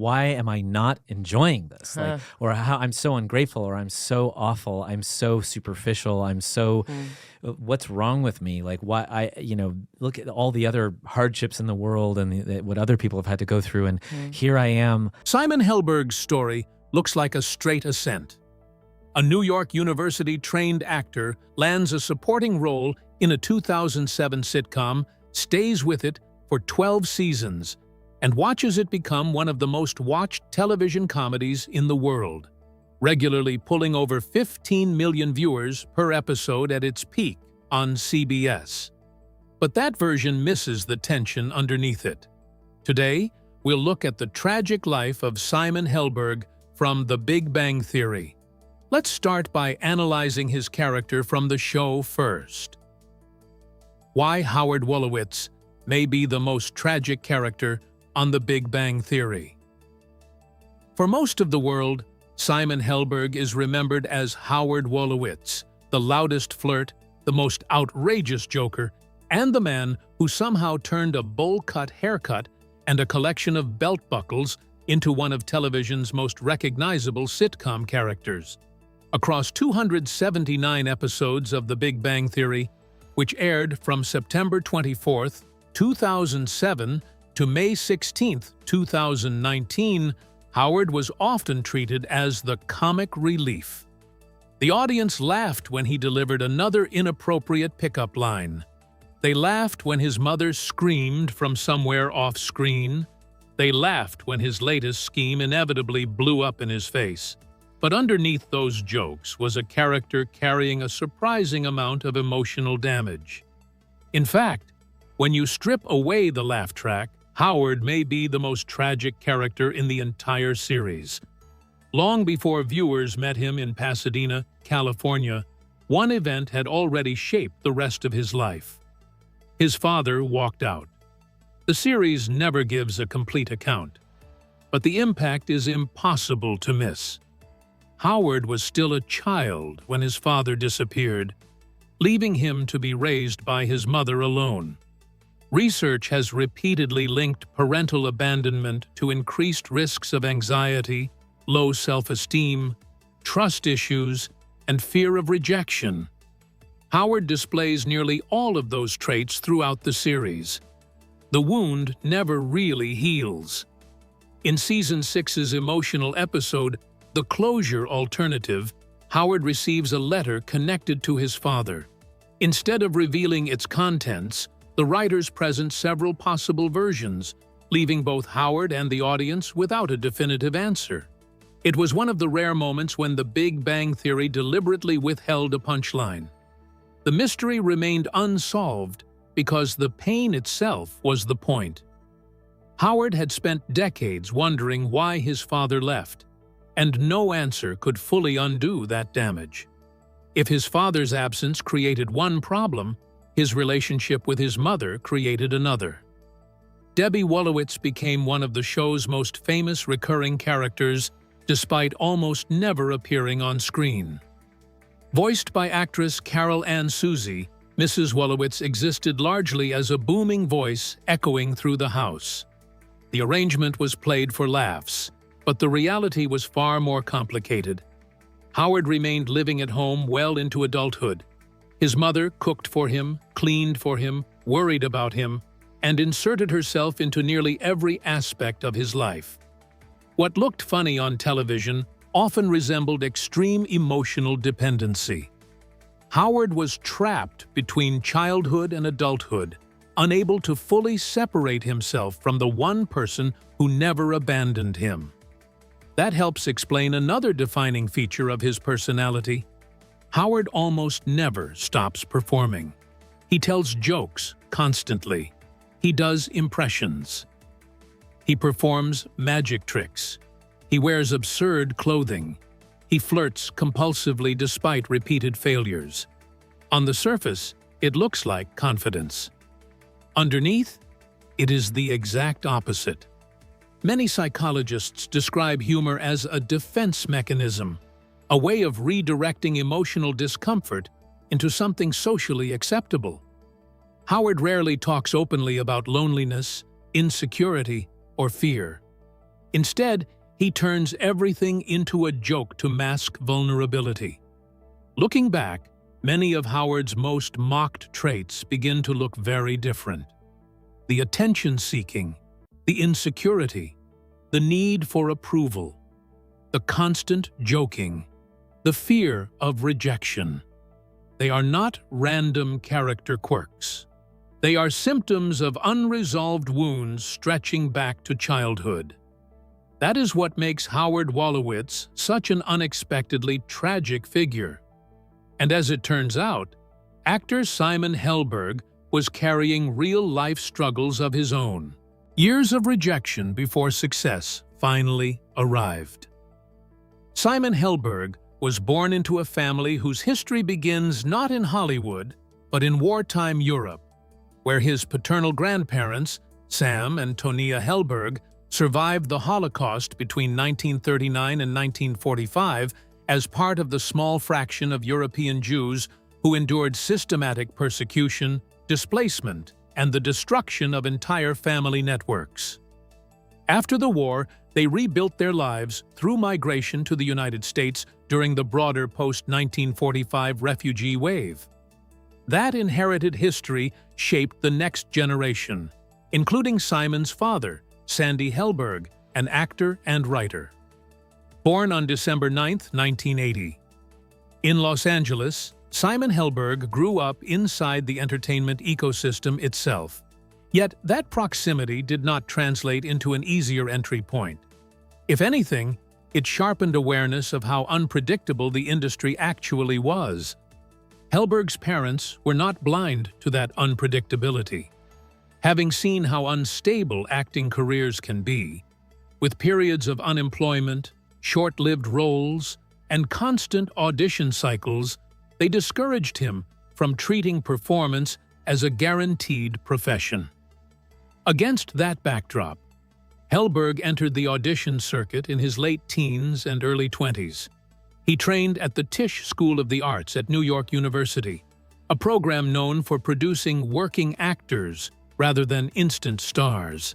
why am I not enjoying this? Huh. Or how I'm so ungrateful, or I'm so awful, I'm so superficial, I'm so, what's wrong with me? Like, why look at all the other hardships in the world and what other people have had to go through. And here I am. Simon Helberg's story looks like a straight ascent. A New York University-trained actor lands a supporting role in a 2007 sitcom, stays with it for 12 seasons, and watches it become one of the most watched television comedies in the world, regularly pulling over 15 million viewers per episode at its peak on CBS. But that version misses the tension underneath it. Today, we'll look at the tragic life of Simon Helberg from The Big Bang Theory. Let's start by analyzing his character from the show first. Why Howard Wallowitz may be the most tragic character on The Big Bang Theory. For most of the world, Simon Helberg is remembered as Howard Wallowitz, the loudest flirt, the most outrageous joker, and the man who somehow turned a bowl-cut haircut and a collection of belt buckles into one of television's most recognizable sitcom characters. Across 279 episodes of The Big Bang Theory, which aired from September 24, 2007 to May 16, 2019, Howard was often treated as the comic relief. The audience laughed when he delivered another inappropriate pickup line. They laughed when his mother screamed from somewhere off-screen. They laughed when his latest scheme inevitably blew up in his face. But underneath those jokes was a character carrying a surprising amount of emotional damage. In fact, when you strip away the laugh track, Howard may be the most tragic character in the entire series. Long before viewers met him in Pasadena, California, one event had already shaped the rest of his life. His father walked out. The series never gives a complete account, but the impact is impossible to miss. Howard was still a child when his father disappeared, leaving him to be raised by his mother alone. Research has repeatedly linked parental abandonment to increased risks of anxiety, low self-esteem, trust issues, and fear of rejection. Howard displays nearly all of those traits throughout the series. The wound never really heals. In Season 6's emotional episode, The Closure Alternative, Howard receives a letter connected to his father. Instead of revealing its contents, the writers present several possible versions, leaving both Howard and the audience without a definitive answer. It was one of the rare moments when The Big Bang Theory deliberately withheld a punchline. The mystery remained unsolved because the pain itself was the point. Howard had spent decades wondering why his father left, and no answer could fully undo that damage. If his father's absence created one problem, his relationship with his mother created another. Debbie Wallowitz became one of the show's most famous recurring characters, despite almost never appearing on screen. Voiced by actress Carol Ann Suzy, Mrs. Wallowitz existed largely as a booming voice echoing through the house. The arrangement was played for laughs, but the reality was far more complicated. Howard remained living at home well into adulthood. His mother cooked for him, cleaned for him, worried about him, and inserted herself into nearly every aspect of his life. What looked funny on television often resembled extreme emotional dependency. Howard was trapped between childhood and adulthood, unable to fully separate himself from the one person who never abandoned him. That helps explain another defining feature of his personality. Howard almost never stops performing. He tells jokes constantly. He does impressions. He performs magic tricks. He wears absurd clothing. He flirts compulsively despite repeated failures. On the surface, it looks like confidence. Underneath, it is the exact opposite. Many psychologists describe humor as a defense mechanism, a way of redirecting emotional discomfort into something socially acceptable. Howard rarely talks openly about loneliness, insecurity, or fear. Instead, he turns everything into a joke to mask vulnerability. Looking back, many of Howard's most mocked traits begin to look very different. The attention-seeking, the insecurity, the need for approval, the constant joking, the fear of rejection. They are not random character quirks. They are symptoms of unresolved wounds stretching back to childhood. That is what makes Howard Wallowitz such an unexpectedly tragic figure. And as it turns out, actor Simon Helberg was carrying real-life struggles of his own. Years of rejection before success finally arrived. Simon Helberg was born into a family whose history begins not in Hollywood, but in wartime Europe, where his paternal grandparents, Sam and Tonia Helberg, survived the Holocaust between 1939 and 1945 as part of the small fraction of European Jews who endured systematic persecution, displacement, and the destruction of entire family networks. After the war, they rebuilt their lives through migration to the United States during the broader post-1945 refugee wave. That inherited history shaped the next generation, including Simon's father, Sandy Helberg, an actor and writer. Born on December 9, 1980. In Los Angeles, Simon Helberg grew up inside the entertainment ecosystem itself. Yet that proximity did not translate into an easier entry point. If anything, it sharpened awareness of how unpredictable the industry actually was. Helberg's parents were not blind to that unpredictability. Having seen how unstable acting careers can be, with periods of unemployment, short-lived roles, and constant audition cycles, they discouraged him from treating performance as a guaranteed profession. Against that backdrop, Helberg entered the audition circuit in his late teens and early 20s. He trained at the Tisch School of the Arts at New York University, a program known for producing working actors rather than instant stars.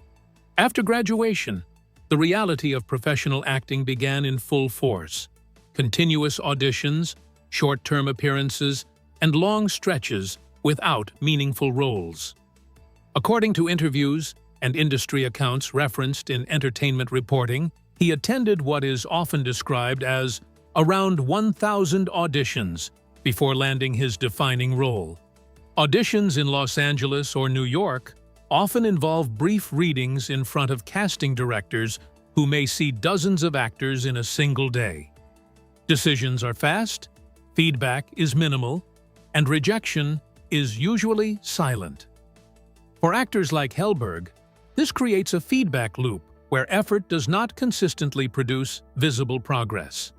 After graduation, the reality of professional acting began in full force. Continuous auditions, short-term appearances, and long stretches without meaningful roles. According to interviews and industry accounts referenced in entertainment reporting, he attended what is often described as around 1,000 auditions before landing his defining role. Auditions in Los Angeles or New York often involve brief readings in front of casting directors who may see dozens of actors in a single day. Decisions are fast, feedback is minimal, and rejection is usually silent. For actors like Helberg, this creates a feedback loop where effort does not consistently produce visible progress.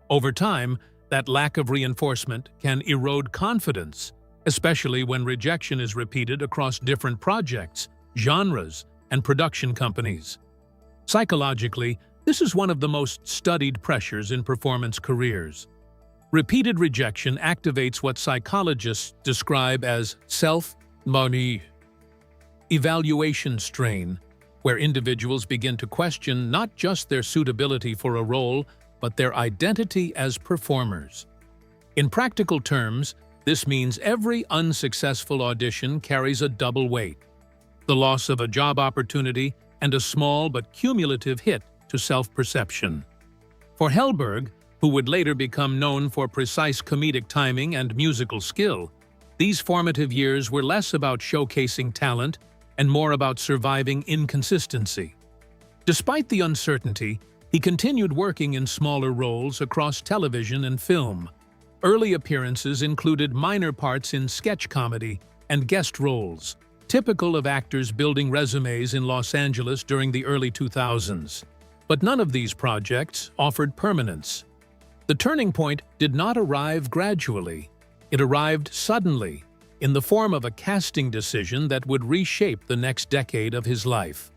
Over time, that lack of reinforcement can erode confidence, especially when rejection is repeated across different projects, genres, and production companies. Psychologically, this is one of the most studied pressures in performance careers. Repeated rejection activates what psychologists describe as self-evaluation strain, where individuals begin to question not just their suitability for a role, but their identity as performers. In practical terms, this means every unsuccessful audition carries a double weight: the loss of a job opportunity and a small but cumulative hit to self-perception. For Helberg, who would later become known for precise comedic timing and musical skill, these formative years were less about showcasing talent and more about surviving inconsistency. Despite the uncertainty, he continued working in smaller roles across television and film. Early appearances included minor parts in sketch comedy and guest roles, typical of actors building resumes in Los Angeles during the early 2000s. But none of these projects offered permanence. The turning point did not arrive gradually. It arrived suddenly, in the form of a casting decision that would reshape the next decade of his life.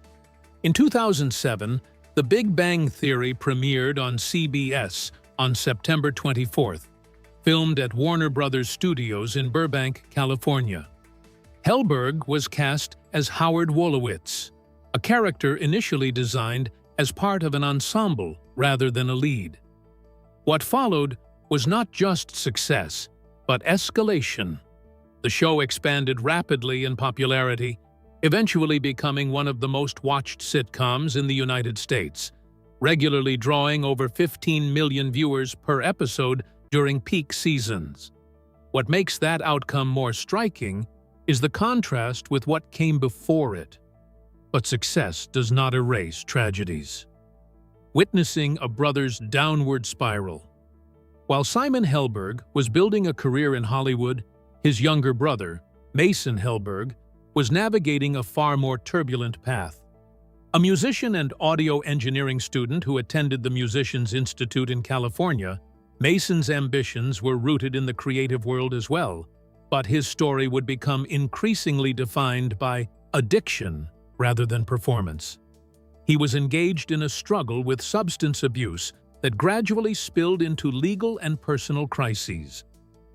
In 2007, The Big Bang Theory premiered on CBS on September 24th, filmed at Warner Brothers Studios in Burbank, California. Helberg was cast as Howard Wallowitz, a character initially designed as part of an ensemble rather than a lead. What followed was not just success, but escalation. The show expanded rapidly in popularity, eventually becoming one of the most watched sitcoms in the United States, regularly drawing over 15 million viewers per episode during peak seasons. What makes that outcome more striking is the contrast with what came before it. But success does not erase tragedies. Witnessing a brother's downward spiral. While Simon Helberg was building a career in Hollywood, his younger brother, Mason Helberg, was navigating a far more turbulent path. A musician and audio engineering student who attended the Musicians Institute in California, Mason's ambitions were rooted in the creative world as well, but his story would become increasingly defined by addiction rather than performance. He was engaged in a struggle with substance abuse that gradually spilled into legal and personal crises.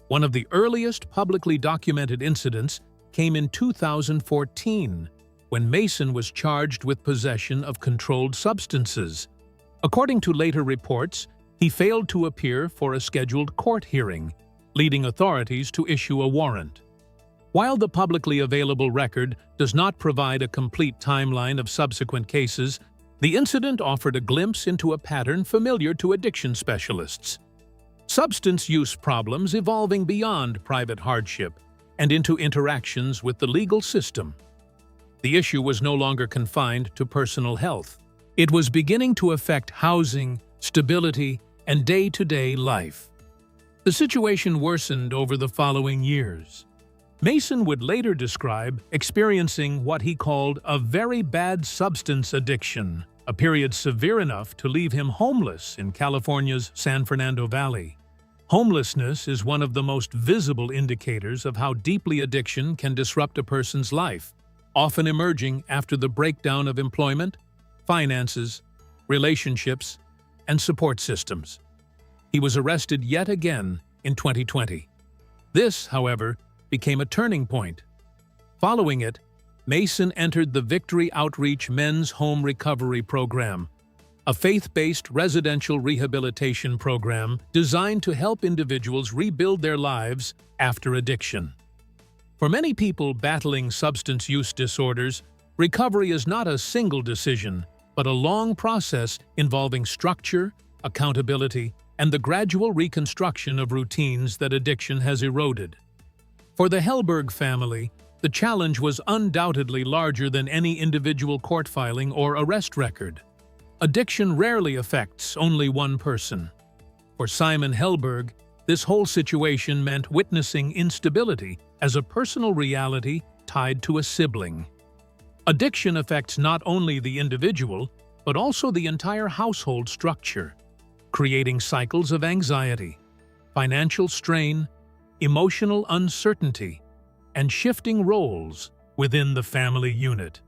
One of the earliest publicly documented incidents came in 2014, when Mason was charged with possession of controlled substances. According to later reports, he failed to appear for a scheduled court hearing, leading authorities to issue a warrant. While the publicly available record does not provide a complete timeline of subsequent cases, the incident offered a glimpse into a pattern familiar to addiction specialists. Substance use problems evolving beyond private hardship and into interactions with the legal system. The issue was no longer confined to personal health. It was beginning to affect housing, stability, and day-to-day life. The situation worsened over the following years. Mason would later describe experiencing what he called a very bad substance addiction, a period severe enough to leave him homeless in California's San Fernando Valley. Homelessness is one of the most visible indicators of how deeply addiction can disrupt a person's life, often emerging after the breakdown of employment, finances, relationships, and support systems. He was arrested yet again in 2020. This, however, became a turning point. Following it, Mason entered the Victory Outreach Men's Home Recovery Program, a faith-based residential rehabilitation program designed to help individuals rebuild their lives after addiction. For many people battling substance use disorders, recovery is not a single decision, but a long process involving structure, accountability, and the gradual reconstruction of routines that addiction has eroded. For the Helberg family, the challenge was undoubtedly larger than any individual court filing or arrest record. Addiction rarely affects only one person. For Simon Helberg, this whole situation meant witnessing instability as a personal reality tied to a sibling. Addiction affects not only the individual, but also the entire household structure, creating cycles of anxiety, financial strain, emotional uncertainty, and shifting roles within the family unit.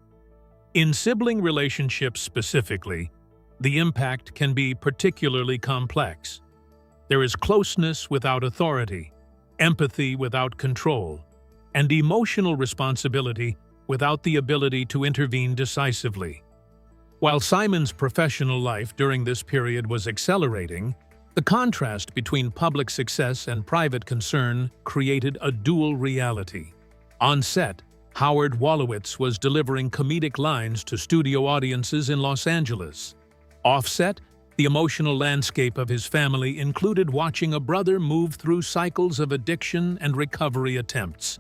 In sibling relationships specifically, the impact can be particularly complex. There is closeness without authority, empathy without control, and emotional responsibility without the ability to intervene decisively. While Simon's professional life during this period was accelerating, the contrast between public success and private concern created a dual reality. On set, Howard Wallowitz was delivering comedic lines to studio audiences in Los Angeles. Off-set, the emotional landscape of his family included watching a brother move through cycles of addiction and recovery attempts,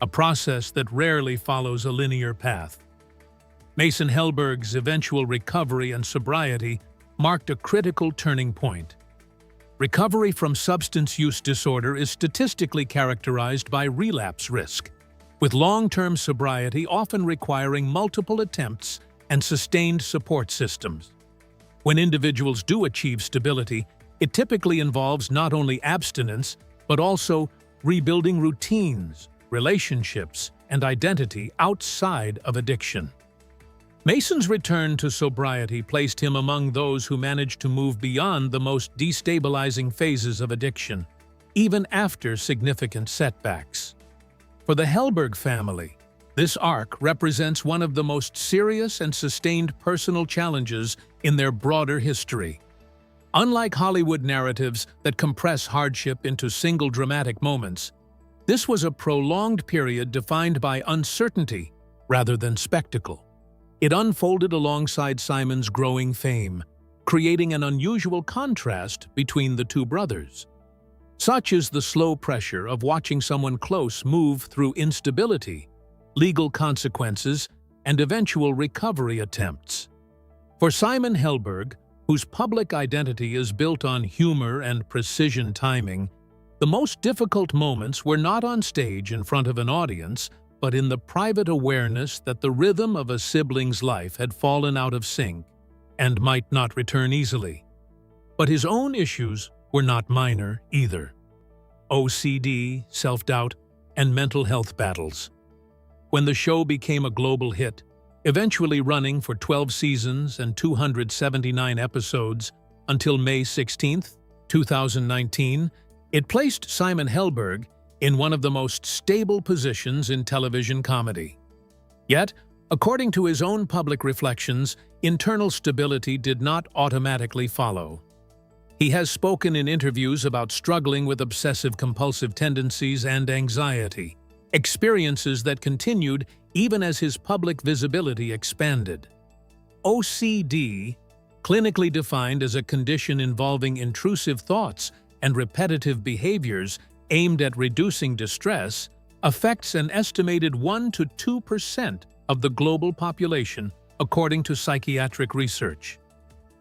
a process that rarely follows a linear path. Mason Helberg's eventual recovery and sobriety marked a critical turning point. Recovery from substance use disorder is statistically characterized by relapse risk, with long-term sobriety often requiring multiple attempts and sustained support systems. When individuals do achieve stability, it typically involves not only abstinence, but also rebuilding routines, relationships, and identity outside of addiction. Mason's return to sobriety placed him among those who managed to move beyond the most destabilizing phases of addiction, even after significant setbacks. For the Helberg family, This arc represents one of the most serious and sustained personal challenges in their broader history. Unlike Hollywood narratives that compress hardship into single dramatic moments, this was a prolonged period defined by uncertainty rather than spectacle. It unfolded alongside Simon's growing fame, creating an unusual contrast between the two brothers. Such is the slow pressure of watching someone close move through instability, legal consequences, and eventual recovery attempts. For Simon Helberg, whose public identity is built on humor and precision timing, the most difficult moments were not on stage in front of an audience, but in the private awareness that the rhythm of a sibling's life had fallen out of sync and might not return easily. But his own issues were not minor either. OCD, self-doubt, and mental health battles. When the show became a global hit, eventually running for 12 seasons and 279 episodes until May 16, 2019, it placed Simon Helberg in one of the most stable positions in television comedy. Yet, according to his own public reflections, internal stability did not automatically follow. He has spoken in interviews about struggling with obsessive-compulsive tendencies and anxiety, experiences that continued even as his public visibility expanded. OCD, clinically defined as a condition involving intrusive thoughts and repetitive behaviors aimed at reducing distress, affects an estimated 1 to 2% of the global population, according to psychiatric research.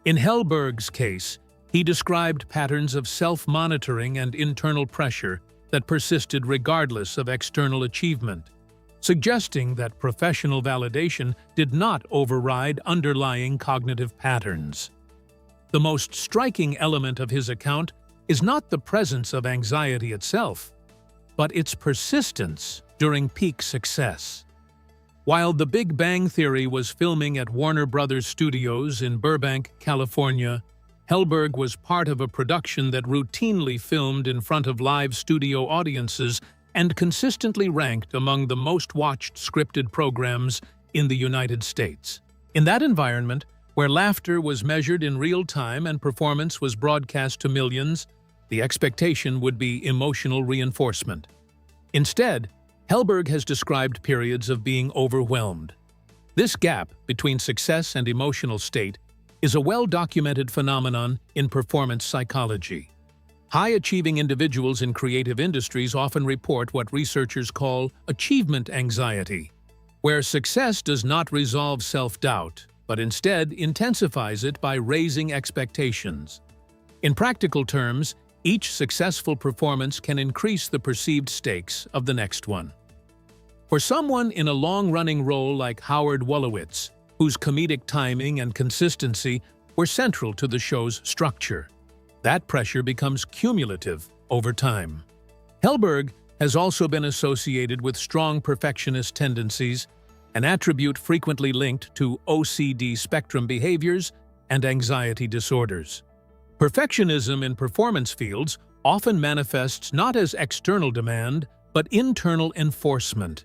In Helberg's case, he described patterns of self-monitoring and internal pressure that persisted regardless of external achievement, suggesting that professional validation did not override underlying cognitive patterns. The most striking element of his account is not the presence of anxiety itself, but its persistence during peak success. While The Big Bang Theory was filming at Warner Brothers Studios in Burbank, California, Helberg was part of a production that routinely filmed in front of live studio audiences and consistently ranked among the most-watched scripted programs in the United States. In that environment, where laughter was measured in real time and performance was broadcast to millions, the expectation would be emotional reinforcement. Instead, Helberg has described periods of being overwhelmed. This gap between success and emotional state is a well-documented phenomenon in performance psychology. High-achieving individuals in creative industries often report what researchers call achievement anxiety, where success does not resolve self-doubt, but instead intensifies it by raising expectations. In practical terms, each successful performance can increase the perceived stakes of the next one. For someone in a long-running role like Howard Wallowitz, whose comedic timing and consistency were central to the show's structure, that pressure becomes cumulative over time. Helberg has also been associated with strong perfectionist tendencies, an attribute frequently linked to OCD spectrum behaviors and anxiety disorders. Perfectionism in performance fields often manifests not as external demand, but internal enforcement.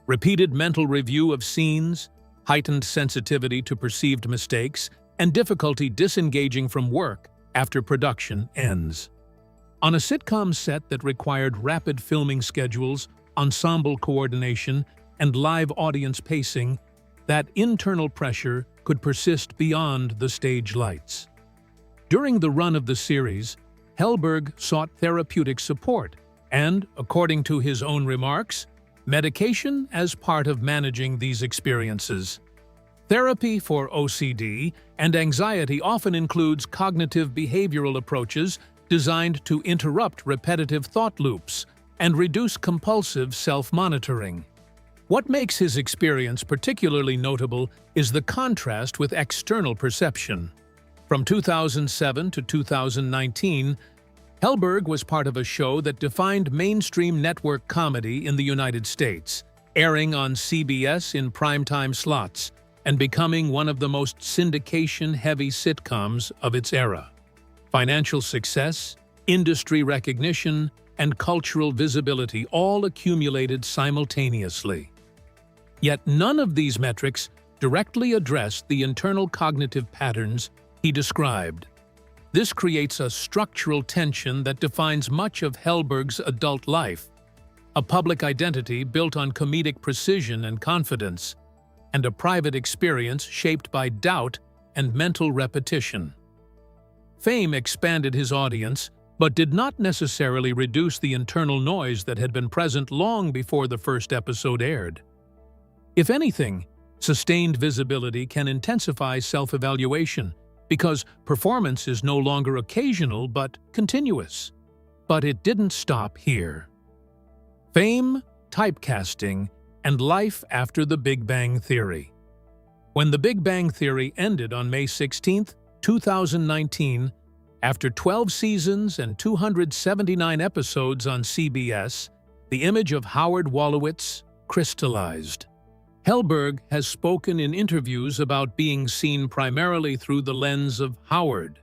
Repeated mental review of scenes, heightened sensitivity to perceived mistakes, and difficulty disengaging from work after production ends. On a sitcom set that required rapid filming schedules, ensemble coordination, and live audience pacing, that internal pressure could persist beyond the stage lights. During the run of the series, Helberg sought therapeutic support and, according to his own remarks, medication as part of managing these experiences. Therapy for OCD and anxiety often includes cognitive behavioral approaches designed to interrupt repetitive thought loops and reduce compulsive self-monitoring. What makes his experience particularly notable is the contrast with external perception. From 2007 to 2019, Helberg was part of a show that defined mainstream network comedy in the United States, airing on CBS in primetime slots and becoming one of the most syndication-heavy sitcoms of its era. Financial success, industry recognition, and cultural visibility all accumulated simultaneously. Yet none of these metrics directly address the internal cognitive patterns he described. This creates a structural tension that defines much of Helberg's adult life, a public identity built on comedic precision and confidence, and a private experience shaped by doubt and mental repetition. Fame expanded his audience, but did not necessarily reduce the internal noise that had been present long before the first episode aired. If anything, sustained visibility can intensify self-evaluation, because performance is no longer occasional but continuous. But it didn't stop here. Fame, typecasting, and life after the Big Bang Theory. When the Big Bang Theory ended on May 16, 2019, after 12 seasons and 279 episodes on CBS, the image of Howard Wallowitz crystallized. Helberg has spoken in interviews about being seen primarily through the lens of Howard,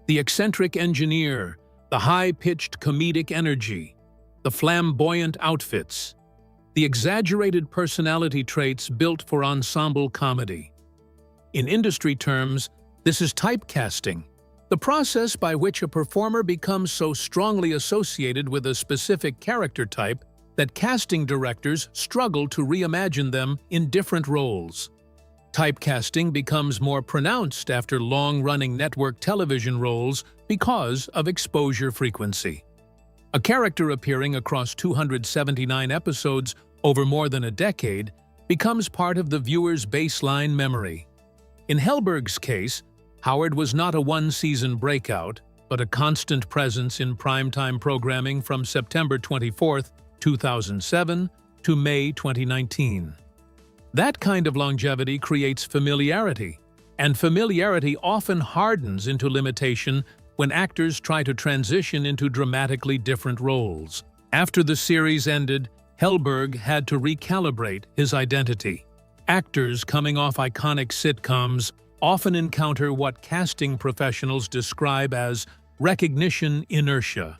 the eccentric engineer, the high-pitched comedic energy, the flamboyant outfits, the exaggerated personality traits built for ensemble comedy. In industry terms, this is typecasting, the process by which a performer becomes so strongly associated with a specific character type that casting directors struggle to reimagine them in different roles. Typecasting becomes more pronounced after long-running network television roles because of exposure frequency. A character appearing across 279 episodes over more than a decade becomes part of the viewer's baseline memory. In Helberg's case, Howard was not a one-season breakout, but a constant presence in primetime programming from September 24, 2007 to May 2019. That kind of longevity creates familiarity, and familiarity often hardens into limitation when actors try to transition into dramatically different roles. After the series ended, Helberg had to recalibrate his identity. Actors coming off iconic sitcoms often encounter what casting professionals describe as recognition inertia,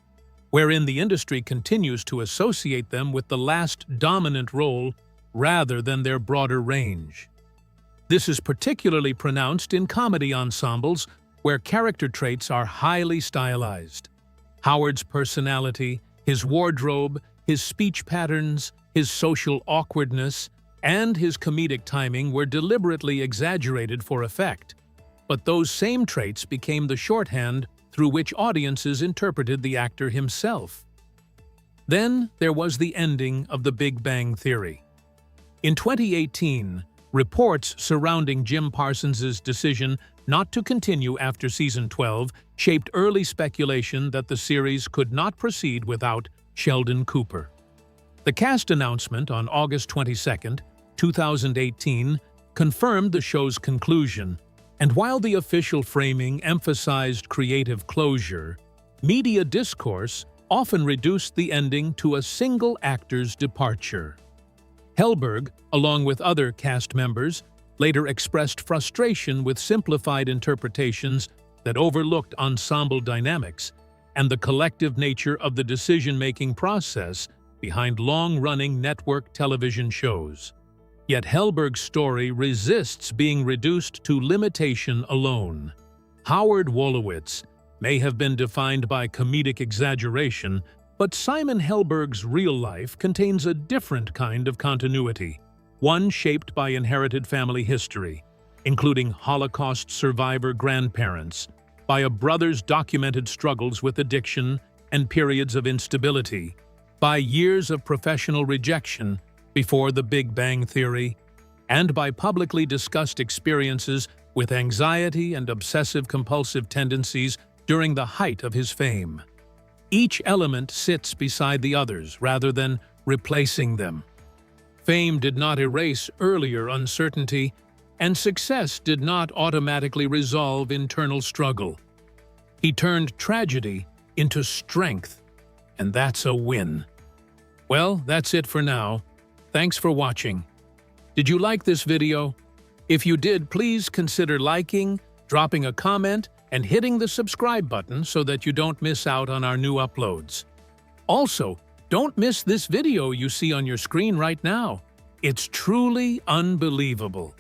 wherein the industry continues to associate them with the last dominant role rather than their broader range. This is particularly pronounced in comedy ensembles, where character traits are highly stylized. Howard's personality, his wardrobe, his speech patterns, his social awkwardness, and his comedic timing were deliberately exaggerated for effect, but those same traits became the shorthand through which audiences interpreted the actor himself. Then there was the ending of The Big Bang Theory. In 2018, reports surrounding Jim Parsons' decision not to continue after season 12 shaped early speculation that the series could not proceed without Sheldon Cooper. The cast announcement on August 22, 2018, confirmed the show's conclusion, and while the official framing emphasized creative closure, media discourse often reduced the ending to a single actor's departure. Helberg, along with other cast members, later expressed frustration with simplified interpretations that overlooked ensemble dynamics and the collective nature of the decision-making process behind long-running network television shows. Yet Helberg's story resists being reduced to limitation alone. Howard Wallowitz may have been defined by comedic exaggeration, but Simon Helberg's real life contains a different kind of continuity, one shaped by inherited family history, including Holocaust survivor grandparents, by a brother's documented struggles with addiction and periods of instability, by years of professional rejection before the Big Bang Theory, and by publicly discussed experiences with anxiety and obsessive-compulsive tendencies during the height of his fame. Each element sits beside the others rather than replacing them. Fame did not erase earlier uncertainty, and success did not automatically resolve internal struggle. He turned tragedy into strength, and that's a win. Well, that's it for now. Thanks for watching. Did you like this video? If you did, please consider liking, dropping a comment, and hitting the subscribe button so that you don't miss out on our new uploads. Also, don't miss this video you see on your screen right now. It's truly unbelievable.